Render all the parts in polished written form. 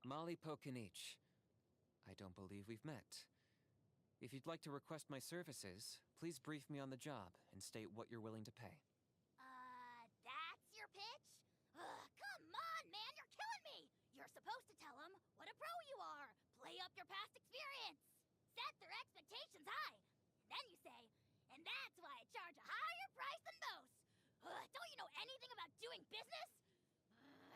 Kinich. I don't believe we've met. If you'd like to request my services, please brief me on the job and state what you're willing to pay. That's your pitch? Ugh, come on, man, you're killing me! You're supposed to tell them what a pro you are, play up your past experience, set their expectations high, and then you say, and that's why I charge a higher price than most. Don't you know anything about doing business?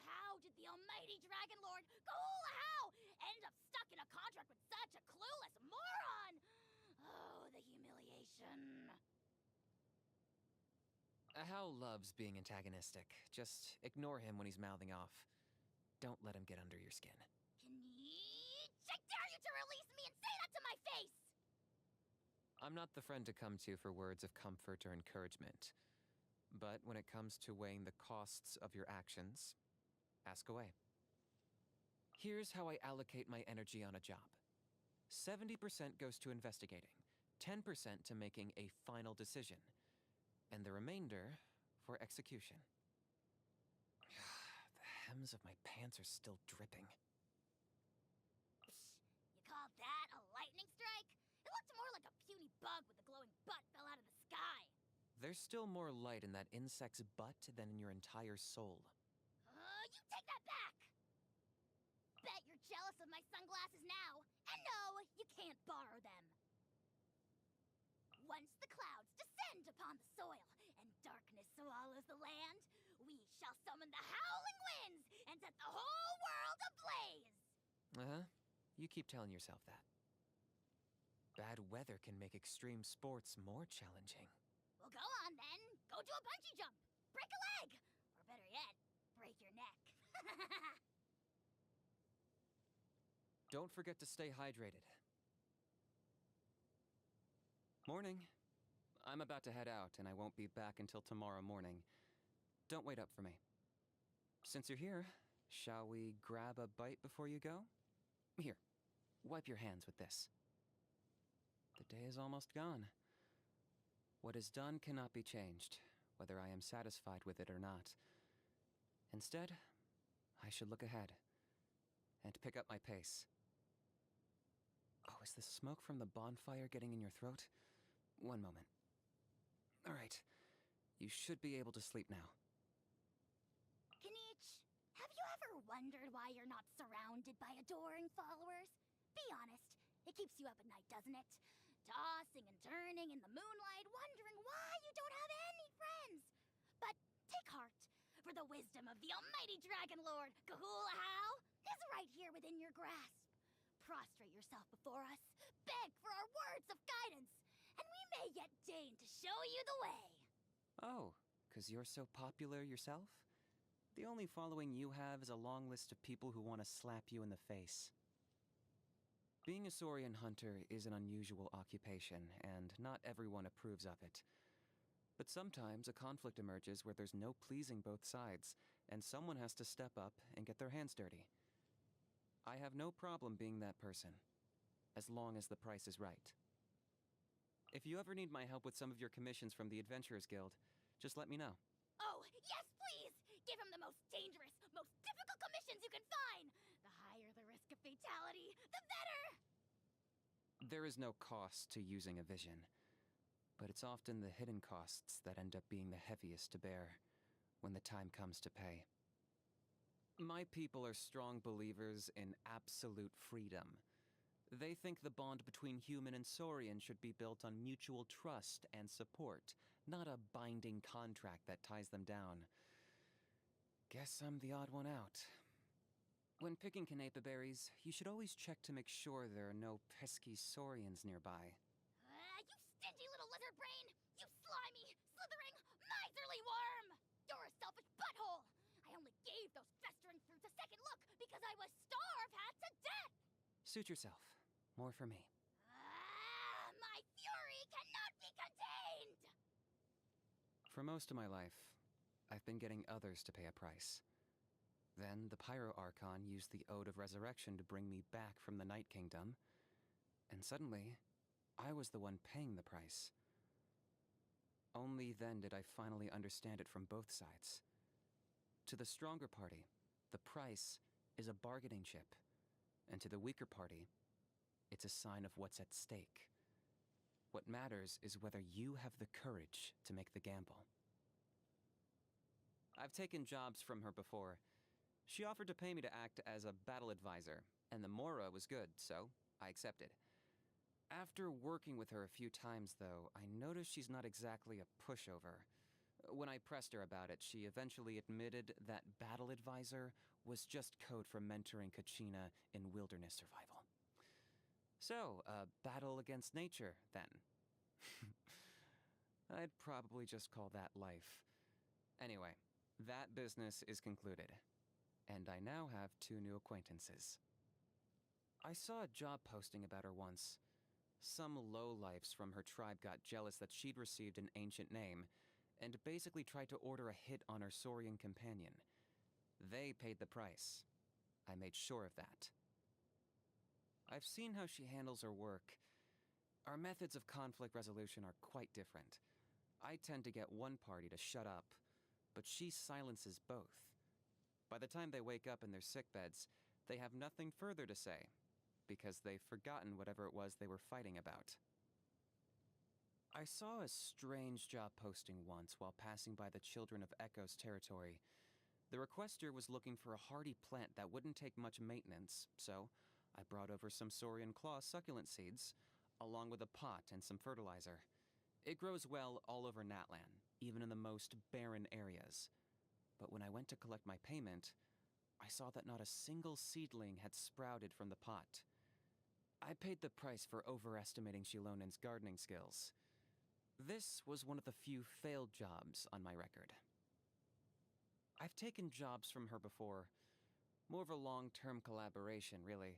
How did the almighty Dragon Lord Kahula end up stuck in a contract with such a clueless moron? Oh, the humiliation. Hao loves being antagonistic. Just ignore him when he's mouthing off. Don't let him get under your skin. Kinich, I dare you to release me and say that to my face! I'm not the friend to come to for words of comfort or encouragement. But when it comes to weighing the costs of your actions, ask away. Here's how I allocate my energy on a job. 70% goes to investigating, 10% to making a final decision, and the remainder for execution. The hems of my pants are still dripping. Psh, you call that a lightning strike? It looked more like a puny bug with a glowing butt fell out of the sky. There's still more light in that insect's butt than in your entire soul. You take that back! Bet you're jealous of my sunglasses now, and no, you can't borrow them. Once the clouds descend upon the soil, and darkness swallows the land, we shall summon the howling winds and set the whole world ablaze! You keep telling yourself that. Bad weather can make extreme sports more challenging. Well, go on then. Go do a bungee jump. Break a leg. Or better yet, break your neck. Don't forget to stay hydrated. Morning. I'm about to head out, and I won't be back until tomorrow morning. Don't wait up for me. Since you're here, shall we grab a bite before you go? Here, wipe your hands with this. The day is almost gone. What is done cannot be changed, whether I am satisfied with it or not. Instead, I should look ahead and pick up my pace. Oh, is the smoke from the bonfire getting in your throat? One moment. All right, you should be able to sleep now. Kinich, have you ever wondered why you're not surrounded by adoring followers? Be honest, it keeps you up at night, doesn't it? Tossing and turning in the moonlight, wondering why you don't have any friends. But take heart, for the wisdom of the almighty Dragon Lord, Kahula is right here within your grasp. Prostrate yourself before us, beg for our words of guidance, and we may yet deign to show you the way. Oh, 'cause you're so popular yourself? The only following you have is a long list of people who want to slap you in the face. Being a Saurian hunter is an unusual occupation, and not everyone approves of it. But sometimes a conflict emerges where there's no pleasing both sides, and someone has to step up and get their hands dirty. I have no problem being that person, as long as the price is right. If you ever need my help with some of your commissions from the Adventurers Guild, just let me know. Oh, yes, please! Give him the most dangerous, most difficult commissions you can find! The higher the risk of fatality, the better! There is no cost to using a vision, but it's often the hidden costs that end up being the heaviest to bear when the time comes to pay. My people are strong believers in absolute freedom. They think the bond between human and Saurian should be built on mutual trust and support, not a binding contract that ties them down. Guess I'm the odd one out. When picking Canepa berries, you should always check to make sure there are no pesky Saurians nearby. You stingy little lizard brain! You slimy, slithering, miserly worm! You're a selfish butthole! I only gave those festering fruits a second look because I was starve-half to death! Suit yourself. More for me. My fury cannot be contained! For most of my life, I've been getting others to pay a price. Then the Pyro Archon used the Ode of Resurrection to bring me back from the Night Kingdom, and suddenly, I was the one paying the price. Only then did I finally understand it from both sides. To the stronger party, the price is a bargaining chip, And to the weaker party, it's a sign of what's at stake. What matters is whether you have the courage to make the gamble. I've taken jobs from her before. She offered to pay me to act as a battle advisor, and the mora was good, so I accepted. After working with her a few times, though, I noticed she's not exactly a pushover. When I pressed her about it, she eventually admitted that battle advisor was just code for mentoring Kachina in wilderness survival. So, a battle against nature, then. I'd probably just call that life. Anyway, that business is concluded, and I now have 2 new acquaintances. I saw a job posting about her once. Some lowlifes from her tribe got jealous that she'd received an ancient name, and basically tried to order a hit on her Saurian companion. They paid the price. I made sure of that. I've seen how she handles her work. Our methods of conflict resolution are quite different. I tend to get one party to shut up, but she silences both. By the time they wake up in their sickbeds, they have nothing further to say, because they've forgotten whatever it was they were fighting about. I saw a strange job posting once while passing by the Children of Echo's territory. The requester was looking for a hardy plant that wouldn't take much maintenance, so I brought over some Saurian claw succulent seeds, along with a pot and some fertilizer. It grows well all over Natlan, even in the most barren areas. But when I went to collect my payment, I saw that not a single seedling had sprouted from the pot. I paid the price for overestimating Shilonen's gardening skills. This was one of the few failed jobs on my record. I've taken jobs from her before. More of a long-term collaboration, really.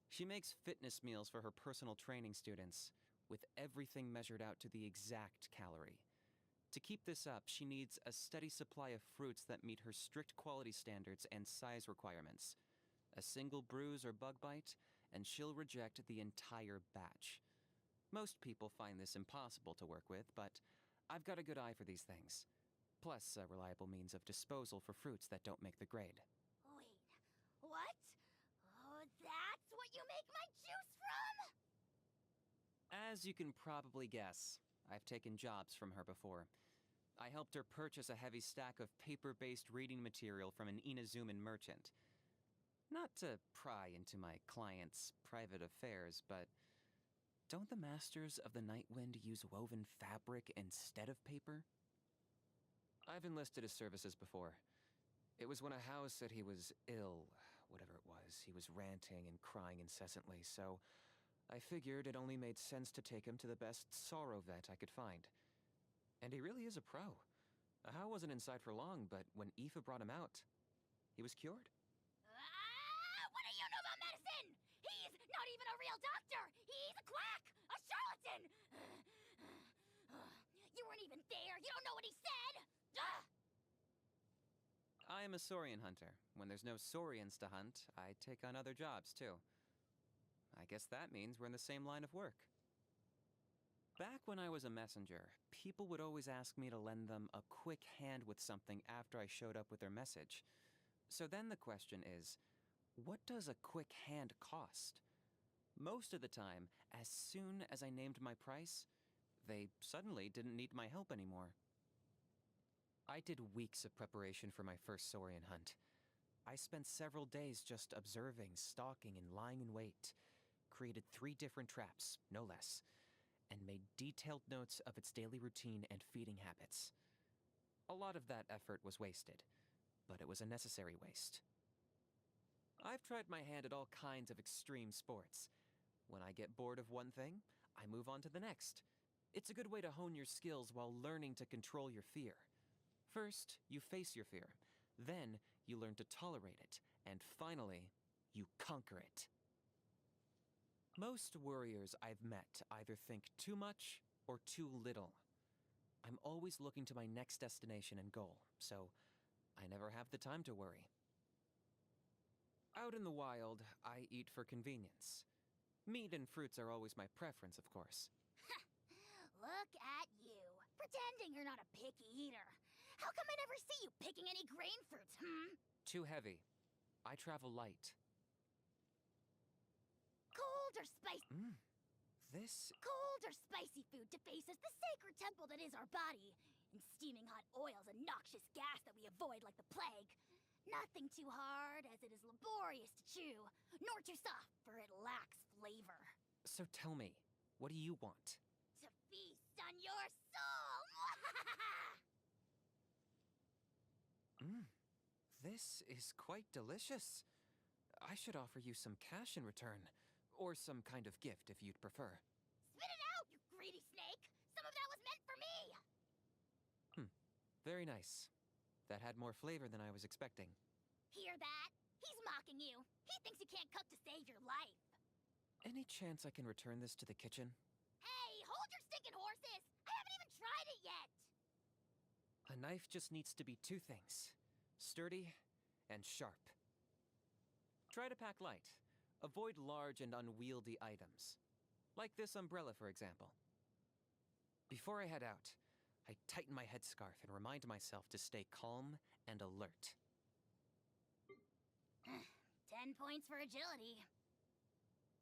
She makes fitness meals for her personal training students, with everything measured out to the exact calorie. To keep this up, she needs a steady supply of fruits that meet her strict quality standards and size requirements. A single bruise or bug bite, and she'll reject the entire batch. Most people find this impossible to work with, but I've got a good eye for these things. Plus, a reliable means of disposal for fruits that don't make the grade. Wait, what? Oh, that's what you make my juice from? As you can probably guess, I've taken jobs from her before. I helped her purchase a heavy stack of paper-based reading material from an Inazuman merchant. Not to pry into my client's private affairs, but don't the masters of the Nightwind use woven fabric instead of paper? I've enlisted his services before. It was when a Howe said he was ill, whatever it was. He was ranting and crying incessantly, so I figured it only made sense to take him to the best sorrow vet I could find. And he really is a pro. Howe wasn't inside for long, but when Aoife brought him out, he was cured. What do you know about medicine? He's not even a real doctor! He's a quack! A charlatan! You weren't even there! You don't know what he said! I am a Saurian hunter. When there's no Saurians to hunt, I take on other jobs, too. I guess that means we're in the same line of work. Back when I was a messenger, people would always ask me to lend them a quick hand with something after I showed up with their message. So then the question is, what does a quick hand cost? Most of the time, as soon as I named my price, they suddenly didn't need my help anymore. I did weeks of preparation for my first Saurian hunt. I spent several days just observing, stalking, and lying in wait. Created 3 different traps, no less, and made detailed notes of its daily routine and feeding habits. A lot of that effort was wasted, but it was a necessary waste. I've tried my hand at all kinds of extreme sports. When I get bored of one thing, I move on to the next. It's a good way to hone your skills while learning to control your fear. First, you face your fear. Then, you learn to tolerate it. And finally, you conquer it. Most warriors I've met either think too much or too little. I'm always looking to my next destination and goal, so I never have the time to worry. Out in the wild, I eat for convenience. Meat and fruits are always my preference, of course. Look at you, pretending you're not a picky eater. How come I never see you picking any grain fruits, Too heavy. I travel light. Cold or spicy? This... Cold or spicy food defaces the sacred temple that is our body, and steaming hot oils a noxious gas that we avoid like the plague. Nothing too hard, as it is laborious to chew, nor too soft, for it lacks flavor. So tell me, what do you want? To feast on your soul! This is quite delicious. I should offer you some cash in return, or some kind of gift if you'd prefer. Spit it out, you greedy snake! Some of that was meant for me! Very nice. That had more flavor than I was expecting. Hear that? He's mocking you. He thinks you can't cook to save your life. Any chance I can return this to the kitchen? Hey, hold your stinking horses! I haven't even tried it yet! A knife just needs to be two things. Sturdy and sharp. Try to pack light. Avoid large and unwieldy items. Like this umbrella, for example. Before I head out, I tighten my headscarf and remind myself to stay calm and alert. 10 points for agility.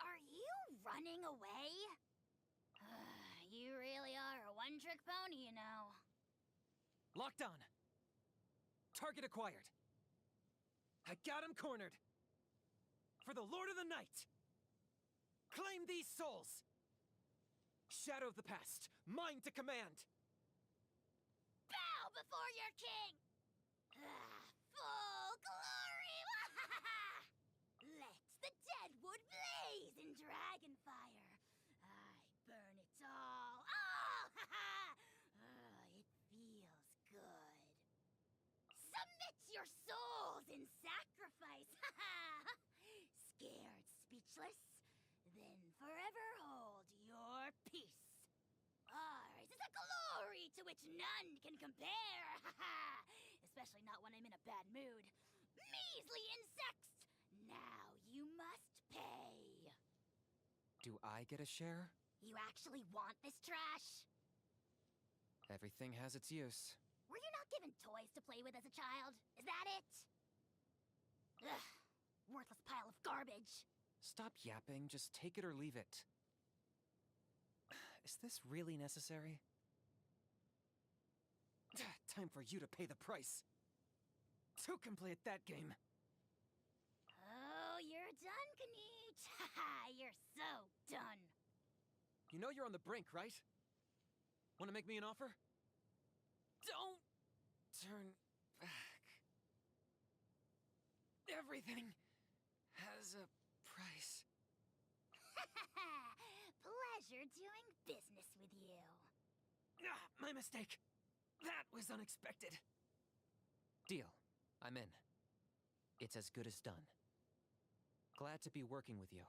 Are you running away? You really are a one-trick pony, you know. Locked on. Target acquired. I got him cornered. For the Lord of the Night! Claim these souls! Shadow of the past, mine to command! Bow before your king! Full glory! Let the dead wood blaze in dragon fire. I burn it all. It feels good. Submit your souls in sacrifice. Scared, speechless? Then forever hold your peace. Ours is a glory to which none can compare. Especially not when I'm in a bad mood. Measly insects! Now you must pay. Do I get a share? You actually want this trash? Everything has its use. Were you not given toys to play with as a child? Is that it? Ugh. Worthless pile of garbage. Stop yapping, just take it or leave it. Is this really necessary? Time for you to pay the price. Two can play at that game. Oh, you're done, Kinich. Haha, you're so done. You know you're on the brink, right? Want to make me an offer? Don't turn back. Everything has a price. Pleasure doing business with you. My mistake. That was unexpected. Deal. I'm in. It's as good as done. Glad to be working with you.